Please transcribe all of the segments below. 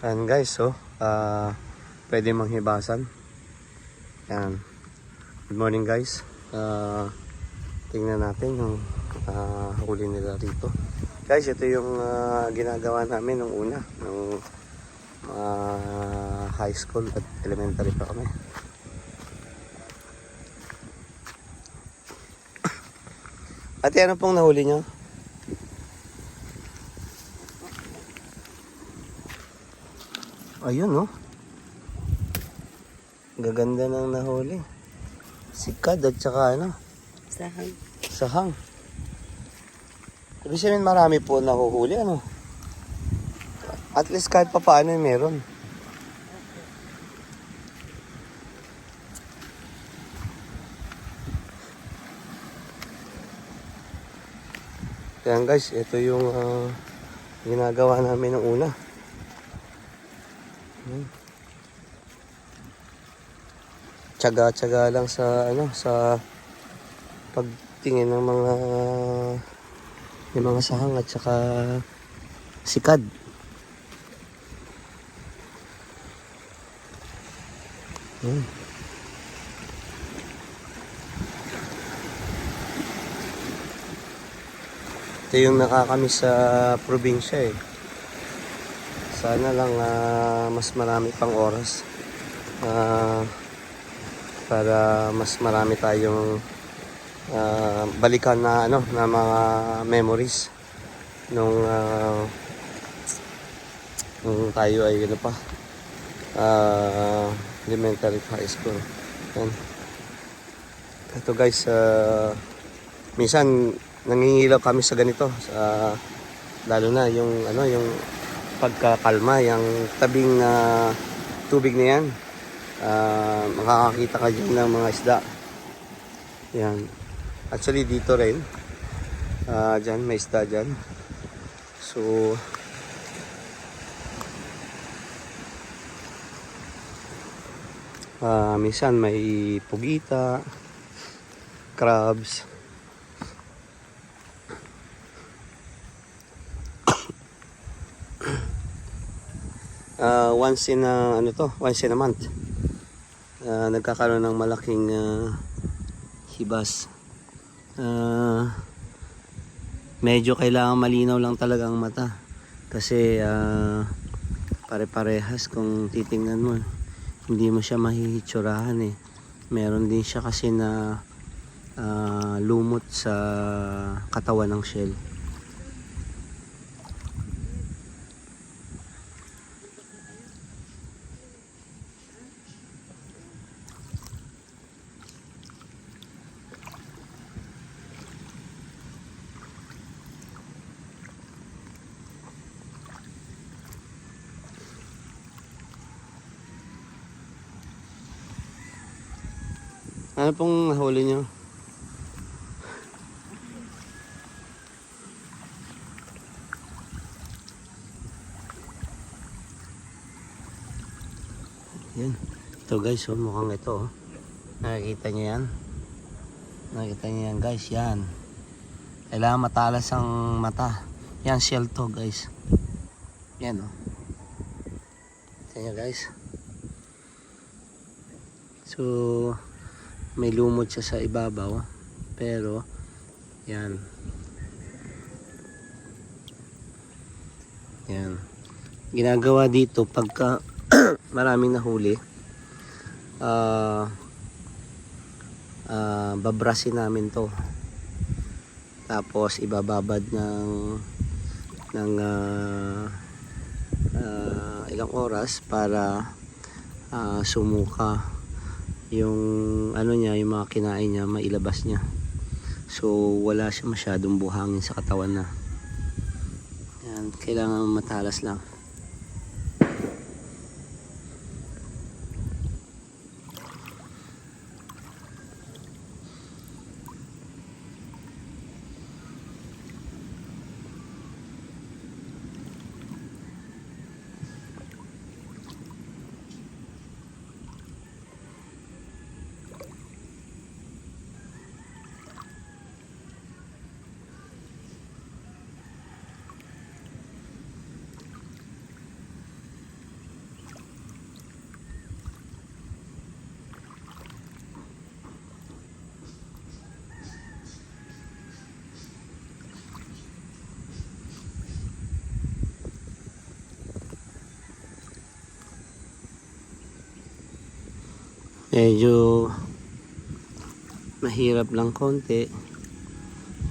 Ayan guys, so pwede manghibasan. Ayan. Good morning guys. Tingnan natin yung huli nila rito. Guys, ito yung ginagawa namin nung una, nung high school at elementary pa kami. Ate, ano pong nahuli nyo? Ayun, no? Gaganda ng nahuli. Sikad at saka ano? Sahang. Sahang. Ibig sabihin marami po nahuhuli, ano? At least kahit pa paano yung meron. Kaya guys, ito yung ginagawa namin ng una. Tsaga-tsaga lang sa sa pagtingin ng mga sahang at saka sikad. Ito yung nakakamiss sa probinsya eh. Sana lang mas marami pang oras para mas marami tayong balikan na na mga memories nung tayo ay elementary high school. Yan. Ito guys, minsan nangingilaw kami sa ganito, lalo na yung yung pagkakalma, yung tabing tubig na yan. Makakakita ka dyan ng mga isda. Yan. Actually dito rin, dyan may isda dyan. So minsan may pugita, crabs. Once in a month nagkakaroon ng malaking hibas. Medyo kailangan malinaw lang talaga ang mata kasi pare-parehas kung titingnan mo, hindi mo siya mahihitsurahan eh. Meron din siya kasi na lumot sa katawan ng shell. Ano pong nahuli nyo? Yan. Ito guys, mukhang ito. Nakikita nyo yan? Nakikita nyo yan guys, yan. Kailangan matalas ang mata. Yan, shell to guys. Yan Ito nyo guys. So may lumot siya sa ibabaw, pero yan ginagawa dito pagka maraming nahuli, babrasin namin to, tapos ibababad ng ilang oras para sumuka yung yung mga kinain niya, mailabas niya. So wala siya masyadong buhangin sa katawan na. Yan, kailangan matalas lang. Medyo mahirap lang konti.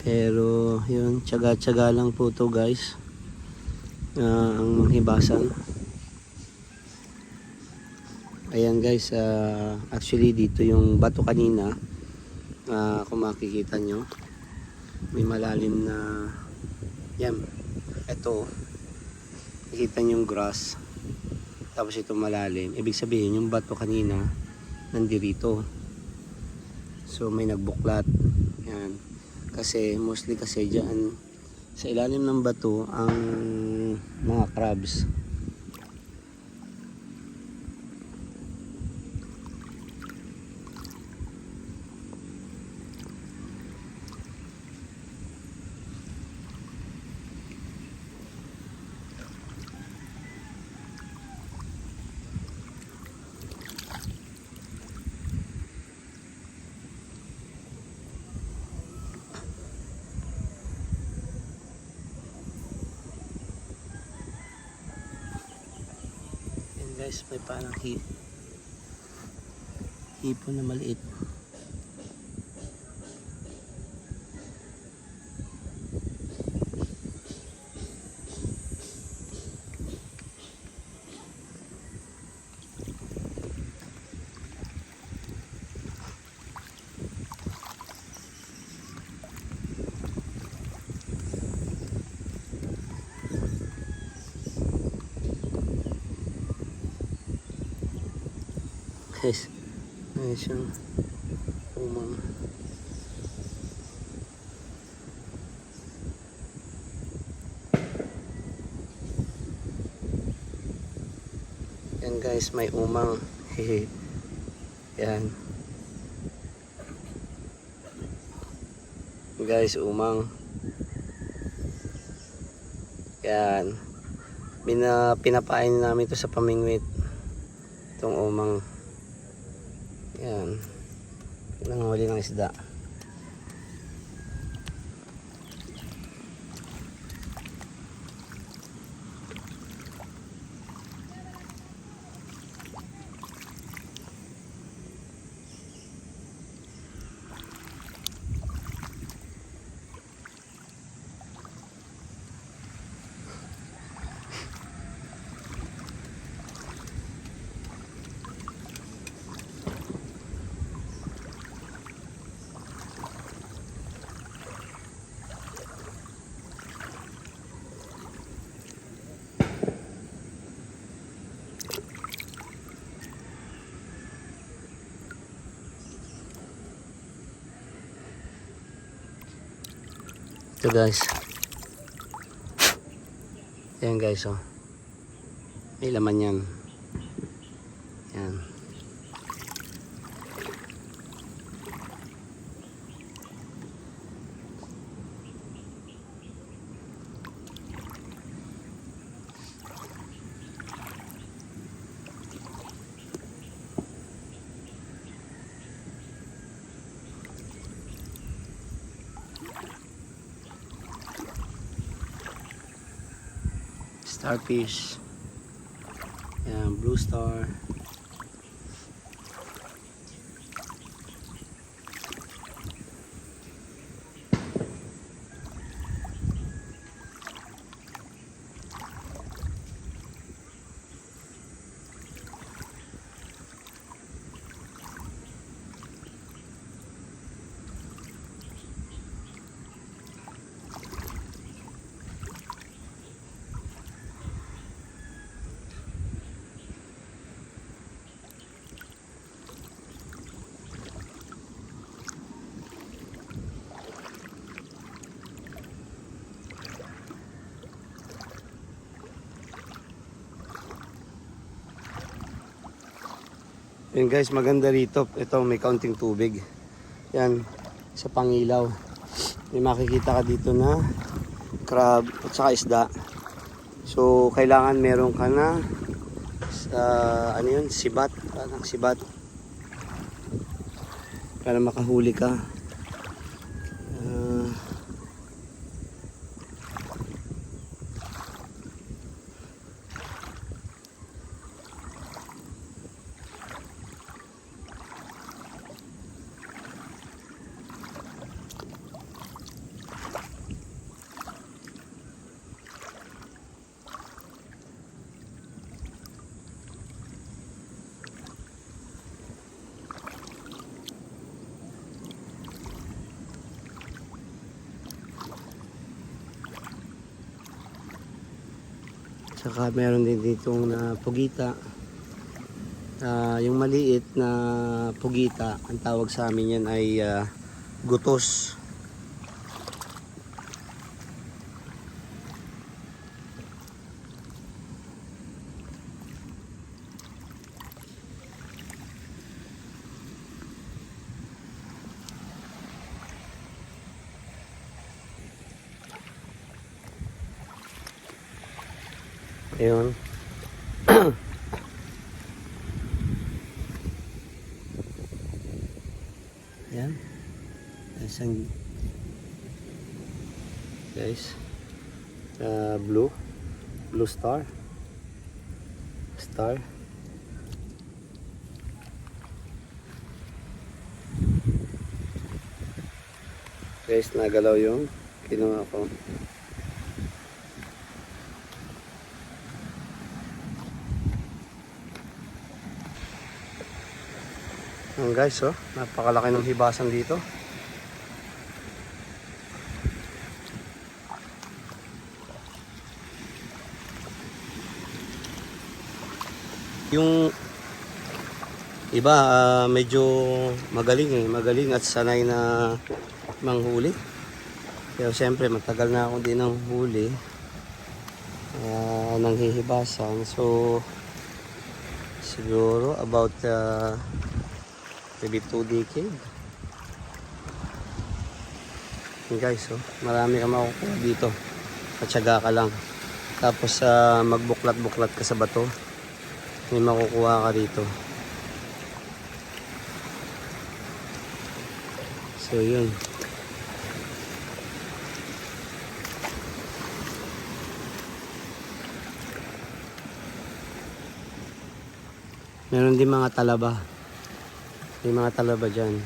Pero yun, tiyaga-tiyaga lang po to guys. Ang manghibasan. Ayan guys, actually dito yung bato kanina. Kung makikita nyo, may malalim na yan. Ito, nakikita nyo yung grass. Tapos ito malalim. Ibig sabihin yung bato kanina nandirito. So may nagbuklat. Yan. Kasi mostly kasi dyan sa ilalim ng bato ang mga crabs. Guys, may parang hipon na maliit. Guys, may siyang umang. Yan guys, may umang. Yan guys, umang. Yan, pinapain namin ito sa pamingwit, itong umang. Yan, nanghuli ng isda. Ito guys. Ayan guys, oh. May laman yan. Yan. Starfish. Yan, blue star. Yan guys, maganda rito. Ito, may kaunting tubig. Yan, sa Pangilaw. May makikita ka dito na crab at saka isda. So, kailangan meron ka na ano yun, sibat. Parang sibat. Para makahuli ka. Saka meron din ditong na pugita. Yung maliit na pugita, ang tawag sa amin yan ay gutos. Ayun. Ayan. Isang guys. Blue star. Guys, nagalaw yung kinuha ko. Guys, oh, napakalaki ng hibasan dito. Yung iba medyo magaling at sanay na manghuli. Pero siyempre matagal na ako din ng huli ng hihibasan. So siguro about maybe 2 decade. Guys, oh, marami ka makukuha dito. Patsaga ka lang. Tapos magbuklat-buklat ka sa bato. May makukuha ka dito. So yun. Meron din mga talaba. May mga talaba dyan.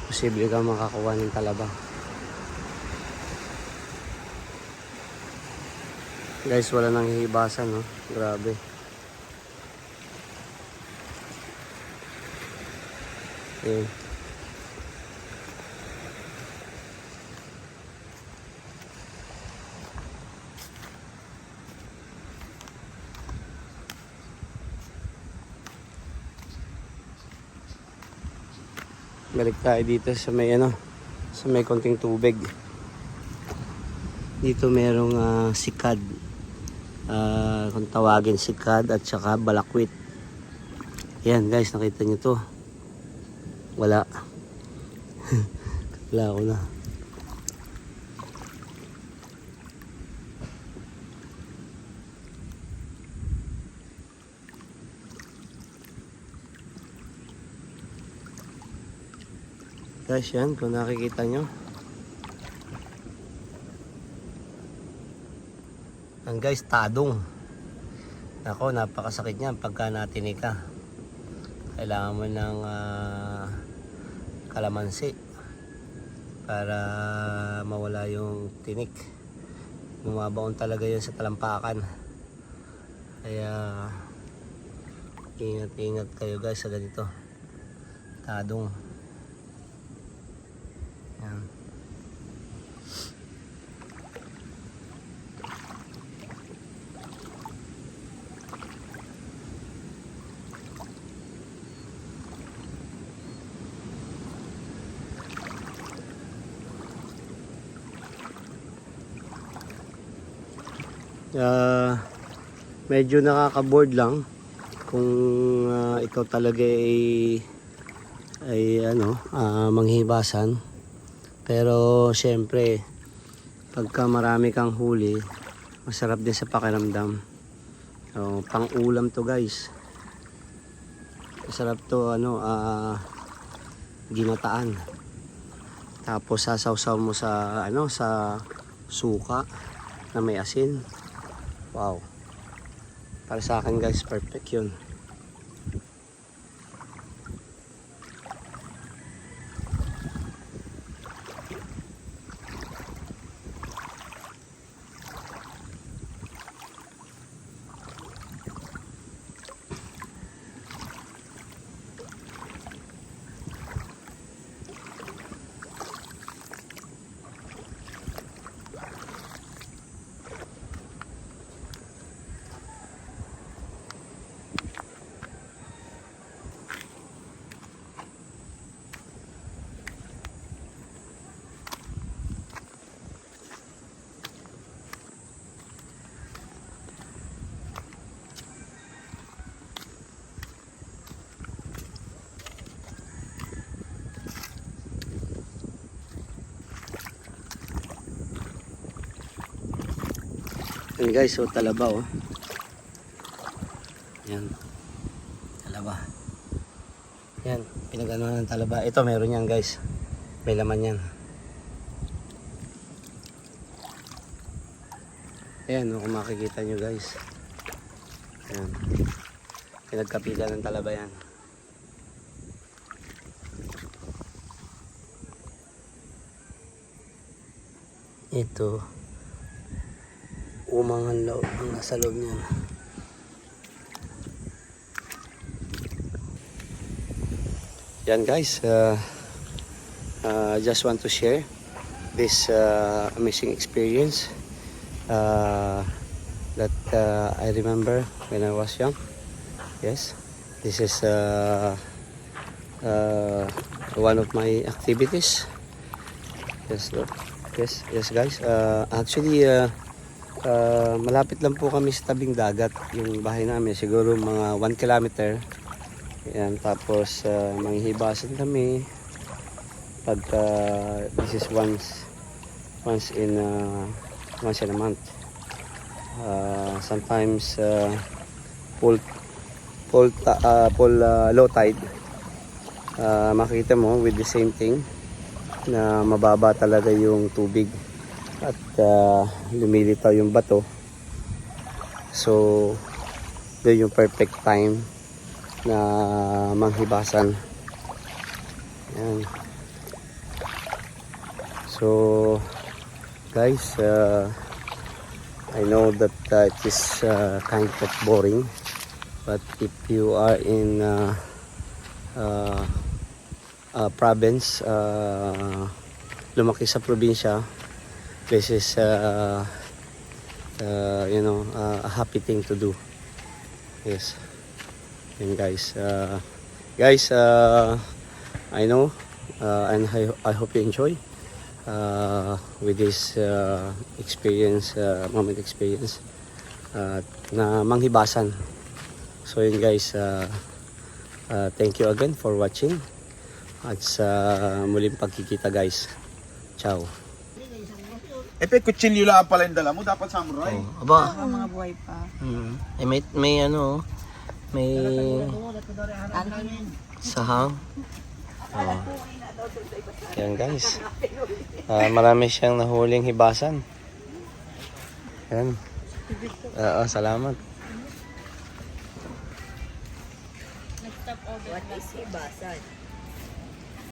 Posible ka makakuha ng talaba. Guys, wala nang hihibasan, no? Grabe. Ayan. Balik tayo dito sa may sa may konting tubig. Dito merong sikad. Kung tawagin sikad at saka balakwit. Ayan guys, nakita nyo to. Wala. Wala ko na. Guys, yan, kung nakikita nyo. Ang guys, tadong. Ako, napakasakit niyan pagka natinik ka. Kailangan mo ng kalamansi para mawala yung tinik. Bumabaon talaga yan sa talampakan. Kaya ingat-ingat kayo guys sa ganito. Tadong. Yan. Medyo nakaka-bored lang kung ikaw talaga ay manghihibasan. Pero syempre pagka marami kang huli, masarap din sa pakiramdam. So, pang-ulam to guys. Masarap to ginataan. Tapos sasawsaw mo sa sa suka na may asin. Wow. Para sa akin guys, perfect 'yun. Yan guys, so talaba oh. Yan. Talaba. Yan, pinaganoan ng talaba. Ito meron yan guys. May laman yan. Ayan, kung makikita nyo guys. Ayan. Pinagkapitan ng talaba yan. Ito. Umangan loob ang nasa loob niyan. Yan guys. Just want to share this amazing experience. That I remember when I was young. Yes, this is one of my activities. Yes, look. Yes guys. Actually, malapit lang po kami sa tabing dagat. Yung bahay namin siguro mga 1 kilometer. Yan, tapos manghihibasan kami. Pag this is once in a month. Sometimes full low tide. Makita mo with the same thing na mababa talaga yung tubig at lumilitaw yung bato. So yun yung perfect time na manghibasan. Yan. So guys, I know that it is kind of boring, but if you are in province, lumaki sa probinsya, this is you know, a happy thing to do. Yes. And guys, I know, and I hope you enjoy with this moment experience na manghibasan. So yun guys, thank you again for watching at sa muling pagkikita guys. Ciao. Kutsilyo lang pala yung dala mo, dapat samurai. Oh, aba. Mga buhay pa. May ano, may sahang. Oh. Yan guys. Marami siyang nahuling hibasan. Yan. Salamat. What is hibasan?